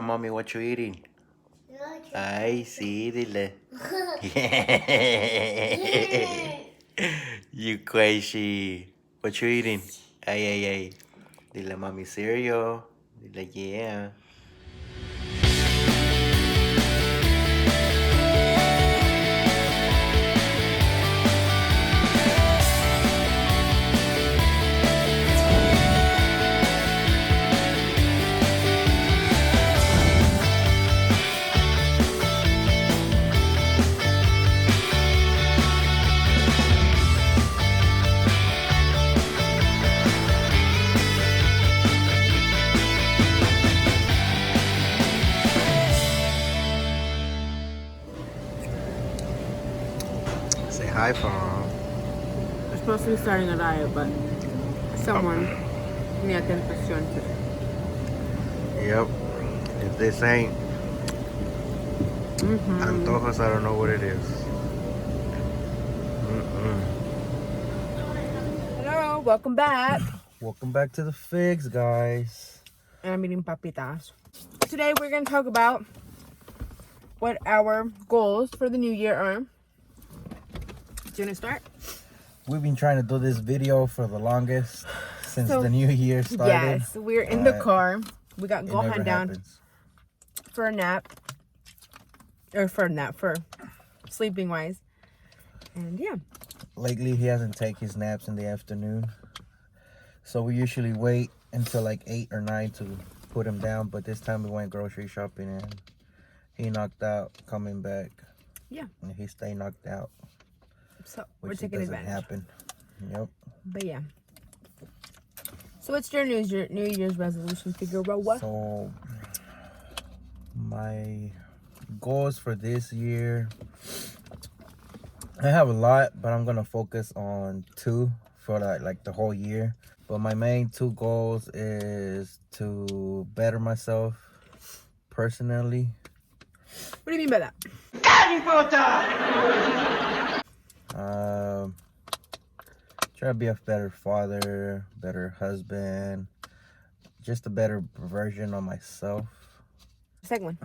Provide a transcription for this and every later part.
mommy what you eating. Ay, sí, dile. You crazy. What you eating? Ay, ay, ay. Dile mommy cereal. Dile yeah. Say hi, Mom. We're supposed to be starting a diet, but someone me atención today. Yep. If this ain't antojos, I don't know what it is. Hello, welcome back. Welcome back to the Figs, guys. And I'm eating papitas. Today we're going to talk about what our goals for the new year are. Do you want to start? We've been trying to do this video for the longest since the new year started. Yes, we're in the car. We got Gohan down happens. for a nap. For sleeping wise. And yeah. Lately, he hasn't taken his naps in the afternoon. So we usually wait until like 8 or 9 to put him down. But this time we went grocery shopping and he knocked out coming back. Yeah. And he stayed knocked out. So Which we're taking doesn't advantage. happen. Yep. But yeah. So what's your New Year's resolution, Figueroa? So my goals for this year, I have a lot, but I'm gonna focus on 2 for like the whole year. But my main 2 goals is to better myself personally. What do you mean by that? Try to be a better father, better husband, just a better version of myself. Second one.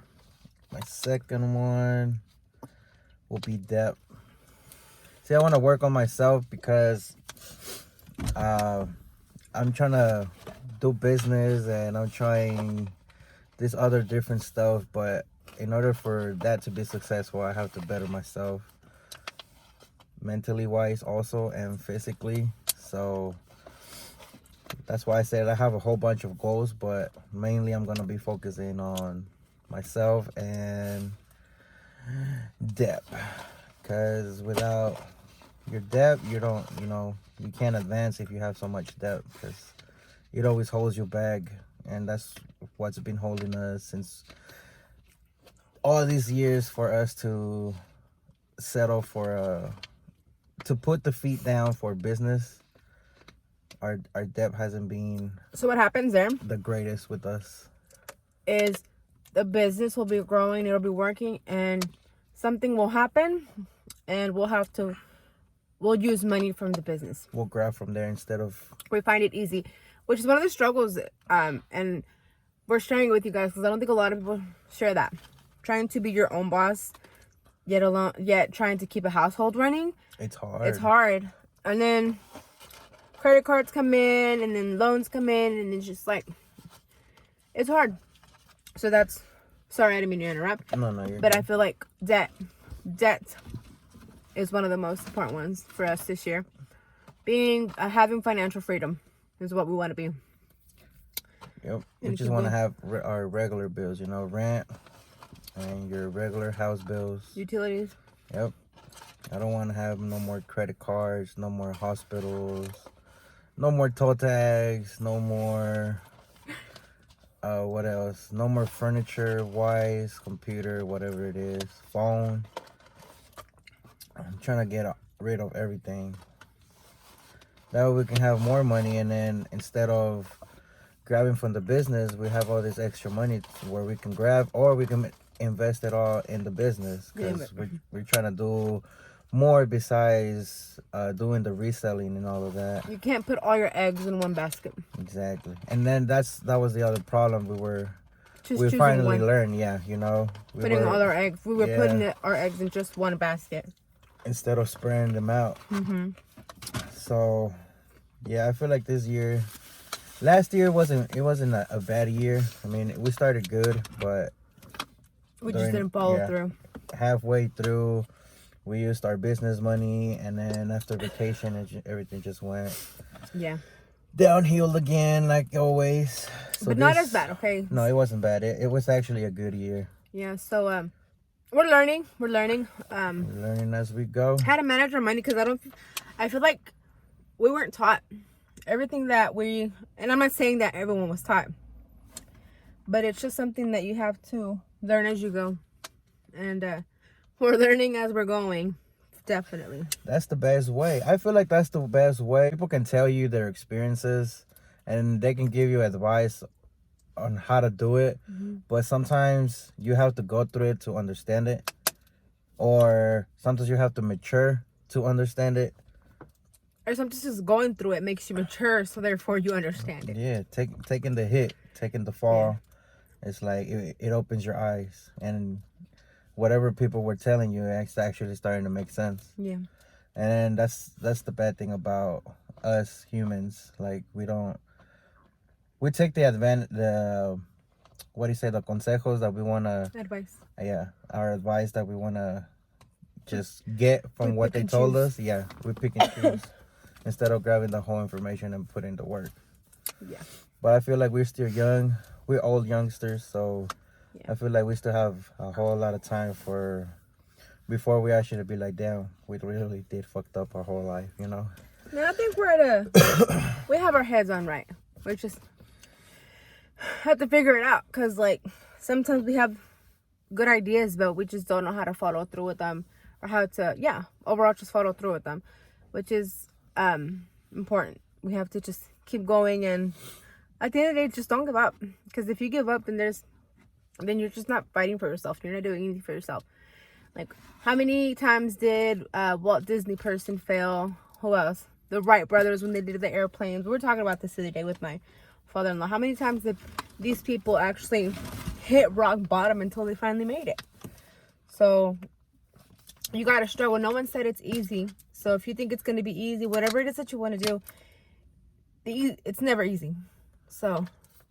My second one will be debt. See, I want to work on myself because I'm trying to do business and I'm trying this other different stuff, but in order for that to be successful, I have to better myself mentally wise also and physically. So that's why I said I have a whole bunch of goals, but mainly I'm going to be focusing on myself and debt, because without your debt you can't advance if you have so much debt, because it always holds you back, and that's what's been holding us since all these years for us to settle for to put the feet down for business. Our debt hasn't been So what happens there the greatest with us. Is the business will be growing, it'll be working, and something will happen, and we'll use money from the business. We'll grab from there instead of... We find it easy, which is one of the struggles, and we're sharing it with you guys because I don't think a lot of people share that. Trying to be your own boss, yet trying to keep a household running. It's hard. It's hard. And then credit cards come in, and then loans come in, and it's just like, it's hard. So that's, sorry, I didn't mean to interrupt. No, you're But good. I feel like debt is one of the most important ones for us this year. Having financial freedom is what we want to be. Yep. We just want to have our regular bills, rent and your regular house bills. Utilities. Yep. I don't want to have no more credit cards, no more hospitals, no more toll tags, no more, what else? No more furniture, wise, computer, whatever it is, phone. I'm trying to get rid of everything. That way we can have more money, and then instead of grabbing from the business, we have all this extra money where we can grab, or we can invest it all in the business, because we're trying to do more besides doing the reselling and all of that. You can't put all your eggs in one basket. Exactly. And then that was the other problem. We were Just we choosing finally one. learned. Yeah, you know, Putting all our eggs. We were yeah. putting our eggs in just one basket. Instead of spreading them out. So, yeah, I feel like this year, last year wasn't a bad year. I mean, we started good, but We just didn't follow through. Halfway through, we used our business money, and then after vacation, everything just went downhill again, like always. So but not as bad, okay? No, it wasn't bad. It was actually a good year. Yeah, so we're learning. We're learning as we go. how to manage our money, because I feel like we weren't taught everything that and I'm not saying that everyone was taught, but it's just something that you have to learn as you go, and we're learning as we're going. Definitely, that's the best way. I feel like that's the best way. People can tell you their experiences and they can give you advice on how to do it, but sometimes you have to go through it to understand it, or sometimes you have to mature to understand it, or sometimes just going through it makes you mature, so therefore you understand it. Yeah, taking the hit, taking the fall, it's like it opens your eyes, and whatever people were telling you, it's actually starting to make sense. Yeah. And that's the bad thing about us humans. Like, we take the what do you say, the consejos that we want to, Advice. Yeah, our advice that we want to just get from what they told us. Yeah, we pick and choose instead of grabbing the whole information and putting the work. Yeah. But I feel like we're still young. We're old youngsters, so I feel like we still have a whole lot of time before we actually be like, damn, we really did fucked up our whole life, you know? No, I think we have our heads on right. We just have to figure it out, because like sometimes we have good ideas, but we just don't know how to follow through with them, or how to overall just follow through with them, which is important. We have to just keep going, and at the end of the day, just don't give up, because if you give up, then you're just not fighting for yourself. You're not doing anything for yourself. Like, how many times did Walt Disney person fail? Who else? The Wright brothers, when they did the airplanes. We were talking about this the other day with my father-in-law. How many times did these people actually hit rock bottom until they finally made it? So you gotta struggle. No one said it's easy. So if you think it's gonna be easy, whatever it is that you want to do, it's never easy. So,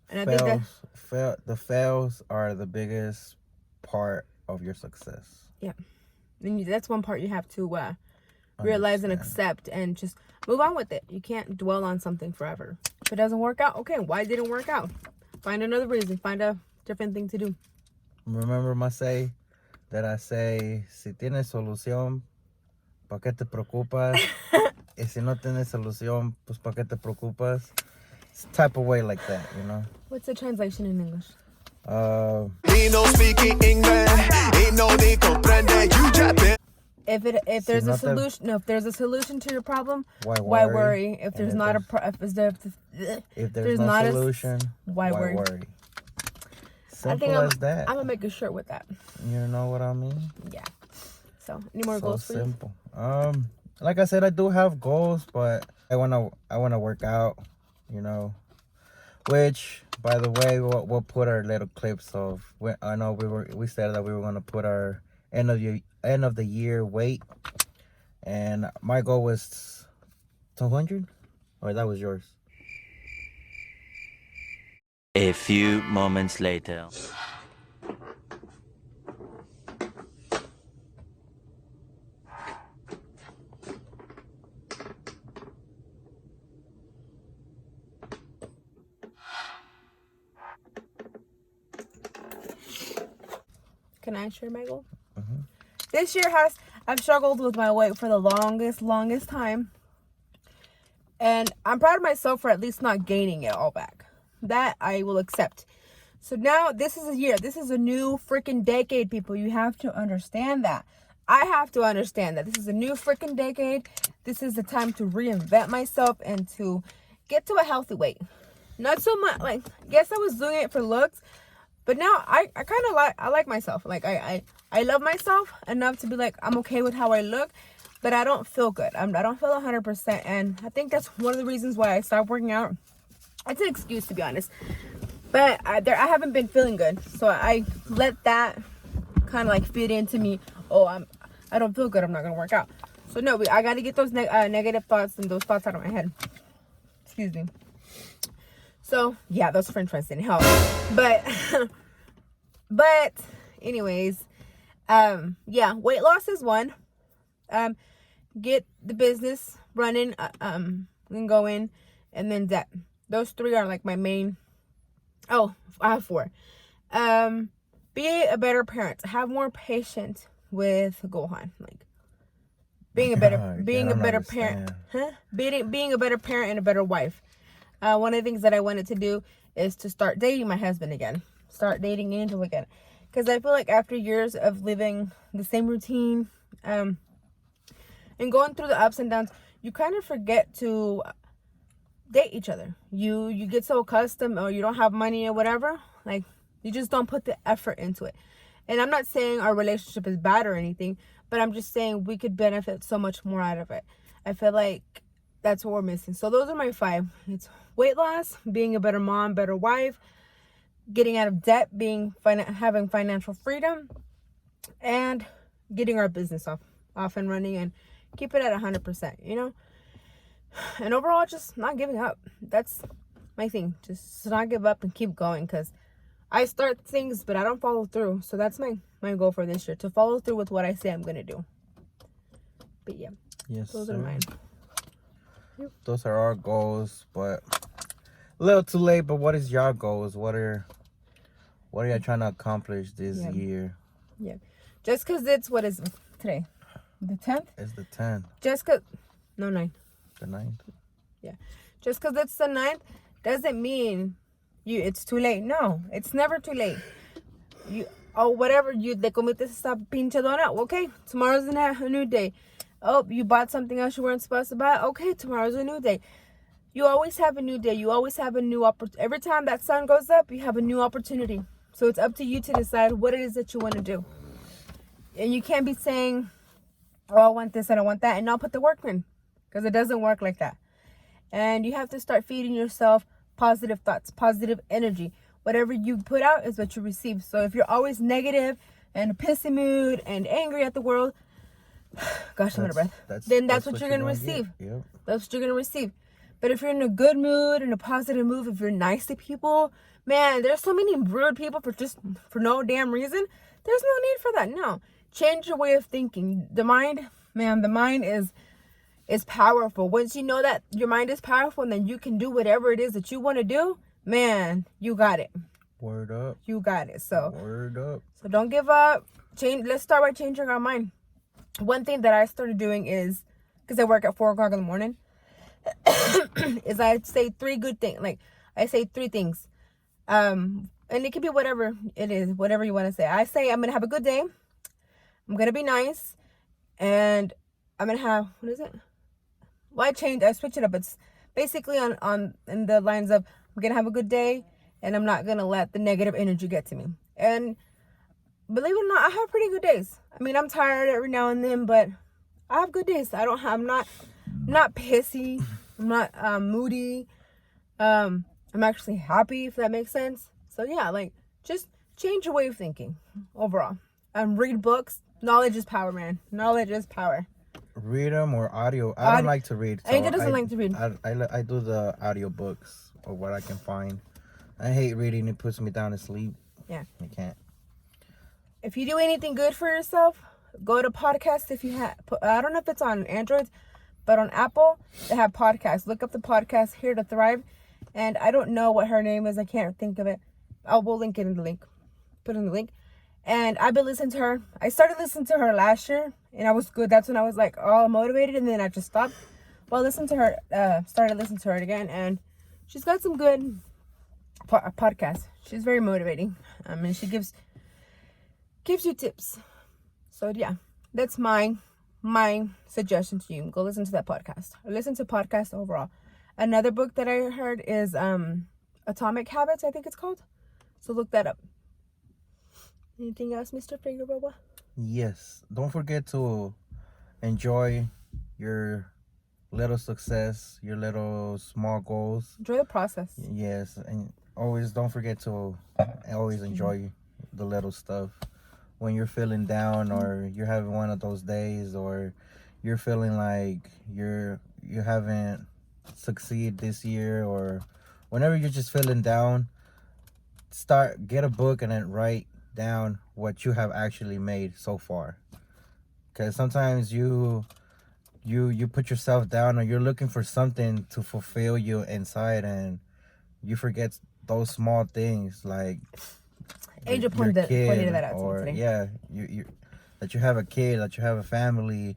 and I think that the fails are the biggest part of your success. Yeah, and that's one part you have to realize and accept, and just move on with it. You can't dwell on something forever. If it doesn't work out, okay, why didn't it work out? Find another reason. Find a different thing to do. Remember my say that I say, si tienes solución, ¿pa qué te preocupas? Y si no tienes solución, pues ¿pa qué te preocupas? It's a type of way like that, you know? What's the translation in English? Me no speaking English, ain't no need comprende, you just if there's a solution, if there's a solution to your problem, why worry? If there's not if there's no solution, why worry? Simple as that. I'm gonna make a shirt with that. You know what I mean? Yeah. So, any more goals for you? Simple. Like I said, I do have goals, but I wanna work out, you know. Which, by the way, we'll put our little clips of. I know we said that we were gonna put our end of the year weight, and my goal was 200, or that was yours. A few moments later. Can I share my goal? This year I've struggled with my weight for the longest time. And I'm proud of myself for at least not gaining it all back. That I will accept. So now this is a year. This is a new freaking decade, people. You have to understand that. I have to understand that this is a new freaking decade. This is the time to reinvent myself and to get to a healthy weight. Not so much like, yes, I was doing it for looks, but now I kind of like myself. Like I love myself enough to be like, I'm okay with how I look, but I don't feel good. I don't feel 100%. And I think that's one of the reasons why I stopped working out. It's an excuse, to be honest. But I haven't been feeling good, so I let that kind of like feed into me. Oh, I don't feel good. I'm not gonna work out. So no, I gotta get those negative thoughts and those thoughts out of my head. Excuse me. So yeah, those French fries didn't help. But anyways, yeah, weight loss is one. Get the business running, and going, and then that. Those three are like my main. Oh, I have four. Be a better parent. Have more patience with Gohan. Like being a better parent. Huh? Being a better parent and a better wife. One of the things that I wanted to do is to start dating my husband again. Start dating Angel again. Because I feel like after years of living the same routine, and going through the ups and downs, you kind of forget to date each other. You get so accustomed, or you don't have money or whatever, like you just don't put the effort into it. And I'm not saying our relationship is bad or anything, but I'm just saying we could benefit so much more out of it. I feel like that's what we're missing. So those are my 5. It's weight loss, being a better mom, better wife, getting out of debt, having financial freedom, and getting our business off and running, and keep it at 100%, you know? And overall, just not giving up. That's my thing. Just not give up and keep going, because I start things, but I don't follow through. So that's my goal for this year, to follow through with what I say I'm going to do. But yeah, Yes, those sir. are mine. Those are our goals, but a little too late. But what is your goals? What are you trying to accomplish this year? Yeah. Just because it's, what is today? The 10th? It's the 10th. Just because, no, 9. The 9th. Yeah. Just because it's the 9th doesn't mean it's too late. No, it's never too late. Whatever, te comiste esa pinche donut. Okay, tomorrow's a new day. Oh, you bought something else you weren't supposed to buy. Okay, tomorrow's a new day. You always have a new day. You always have a new opportunity. Every time that sun goes up, you have a new opportunity. So it's up to you to decide what it is that you want to do. And you can't be saying, oh, I want this and I want that, and not put the work in, because it doesn't work like that. And you have to start feeding yourself positive thoughts, positive energy. Whatever you put out is what you receive. So if you're always negative and a pissy mood and angry at the world, gosh, I'm out of breath. Then that's what you're going to receive. Yep. That's what you're going to receive. But if you're in a good mood, in a positive mood, if you're nice to people, man, there's so many rude people for no damn reason. There's no need for that. No. Change your way of thinking. The mind is powerful. Once you know that your mind is powerful, and then you can do whatever it is that you want to do, man, you got it. Word up. You got it. So Word up. So don't give up. Let's start by changing our mind. One thing that I started doing is, because I work at 4 o'clock in the morning, is I say 3 good things. Like, I say 3 things. And it could be whatever it is, whatever you want to say. I say I'm going to have a good day. I'm going to be nice. And I'm going to have, what is it? Well, I switch it up. It's basically in the lines of, I'm going to have a good day, and I'm not going to let the negative energy get to me. And believe it or not, I have pretty good days. I mean, I'm tired every now and then, but I have good days. I'm not pissy. I'm not moody. I'm actually happy, if that makes sense. So yeah, like, just change your way of thinking overall. Read books. Knowledge is power, man. Knowledge is power. Read them or audio. I don't like to read. So Angel doesn't like to read. I do the audio books, or what I can find. I hate reading. It puts me down to sleep. Yeah. I can't. If you do anything good for yourself, go to podcasts. If you have, I don't know if it's on Android, but on Apple, they have podcasts. Look up the podcast, Here to Thrive. And I don't know what her name is. I can't think of it. We'll link it in the link. Put in the link. And I've been listening to her. I started listening to her last year, and I was good. That's when I was like all motivated, and then I just stopped. Well, started listening to her again, and she's got some good podcasts. She's very motivating. And she gives you tips. So yeah, that's my suggestion to you. Go listen to that podcast. Or listen to podcasts overall. Another book that I heard is Atomic Habits, I think it's called. So look that up. Anything else, Mr. Figueroa? Yes. Don't forget to enjoy your little success, your little small goals. Enjoy the process. Yes. And always don't forget to always enjoy the little stuff when you're feeling down, or you're having one of those days, or you're feeling like you haven't succeeded this year, or whenever you're just feeling down, get a book and then write down what you have actually made so far. Because sometimes you put yourself down, or you're looking for something to fulfill you inside, and you forget those small things, like Angel your pointed kid, that out to me or today. yeah, you that you have a kid, that you have a family.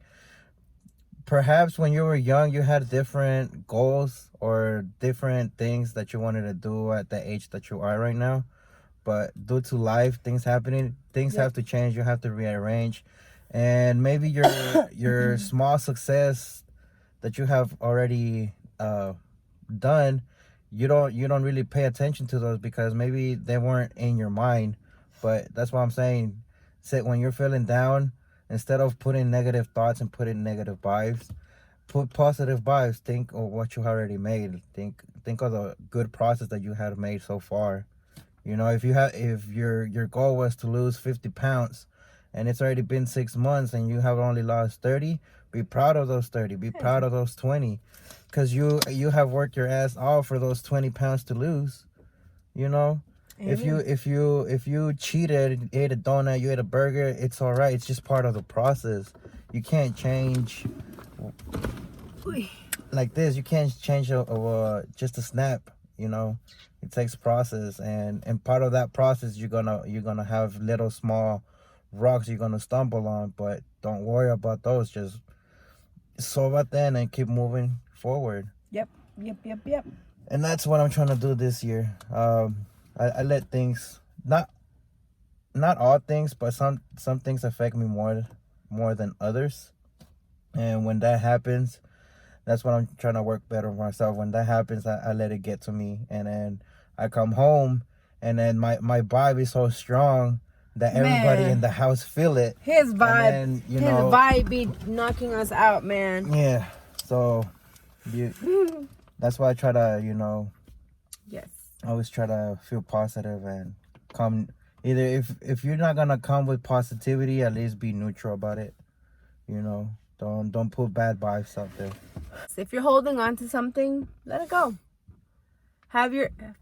Perhaps when you were young, you had different goals or different things that you wanted to do at the age that you are right now. But due to life, things happening, things Yep. have to change. You have to rearrange. And maybe your small success that you have already done, you don't really pay attention to those because maybe they weren't in your mind. But that's what I'm saying. When you're feeling down, instead of putting negative thoughts and putting negative vibes, put positive vibes. Think of what you already made. Think of the good process that you have made so far. You know, if your goal was to lose 50 pounds and it's already been 6 months and you have only lost 30, be proud of those 30. Be proud of those 20. Because you have worked your ass off for those 20 pounds to lose. You know? Amen. If you cheated, ate a donut, you ate a burger, it's all right. It's just part of the process. You can't change like this. You can't change just a snap, you know. It takes process, and part of that process you're gonna have little small rocks you're gonna stumble on, but don't worry about those. Just solve it then and keep moving forward. Yep. And that's what I'm trying to do this year. I let things, not all things, but some things affect me more than others. And when that happens, that's when I'm trying to work better for myself. When that happens, I let it get to me, and then I come home, and then my vibe is so strong that everybody in the house feel it. His vibe, and then, his vibe be knocking us out, man. Yeah. So, that's why I try to, Yes. I always try to feel positive and come. Either if you're not gonna come with positivity, at least be neutral about it. Don't put bad vibes out there. If you're holding on to something, let it go.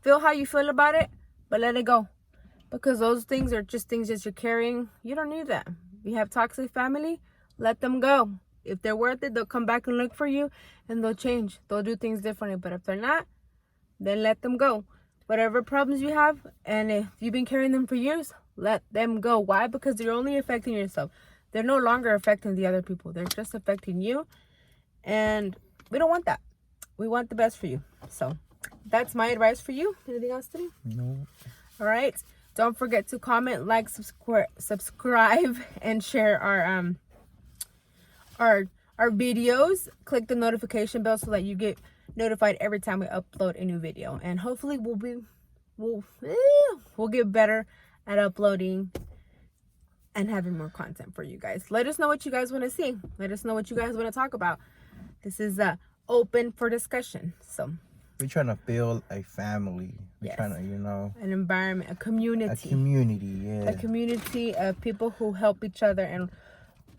Feel how you feel about it, but let it go. Because those things are just things that you're carrying. You don't need that. You have toxic family, let them go. If they're worth it, they'll come back and look for you, and they'll change. They'll do things differently. But if they're not, then let them go. Whatever problems you have, and if you've been carrying them for years, let them go. Why? Because they're only affecting yourself. They're no longer affecting the other people. They're just affecting you. And we don't want that. We want the best for you. So that's my advice for you. Anything else today? No. All right. Don't forget to comment, like, subscribe, and share our videos. Click the notification bell so that you get notified every time we upload a new video. And hopefully we'll get better at uploading and having more content for you guys. Let us know what you guys want to see. Let us know what you guys want to talk about. This is open for discussion. So we're trying to build a family. We're Yes. trying to, an environment, a community. a community, yeah. A community of people who help each other and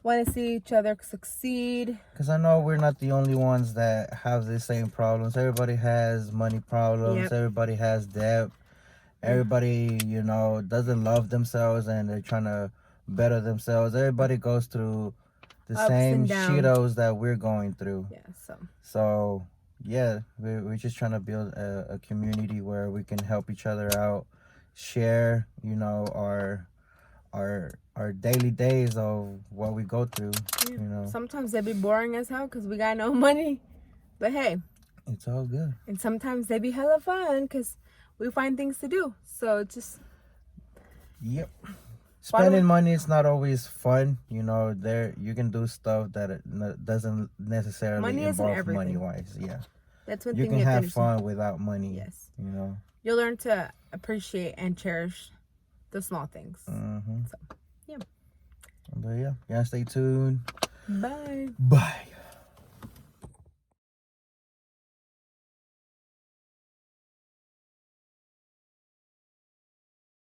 want to see each other succeed. Because I know we're not the only ones that have the same problems. Everybody has money problems. Yep. Everybody has debt. Everybody, doesn't love themselves and they're trying to better themselves. Everybody goes through the Ups same and downs. Cheetos that we're going through. Yeah, So, yeah, we're just trying to build a community where we can help each other out, share, our daily days of what we go through. Sometimes they be boring as hell because we got no money. But hey, It's all good. and sometimes they be hella fun because we find things to do. So just Yep. Spending money is not always fun. There you can do stuff that doesn't necessarily Money isn't involve everything. money-wise. Yeah. that's one You thing can you have to have understand. fun without money. Yes. You You'll learn to appreciate and cherish the small things. Mm-hmm. So, yeah. But yeah, stay tuned. Bye. Bye.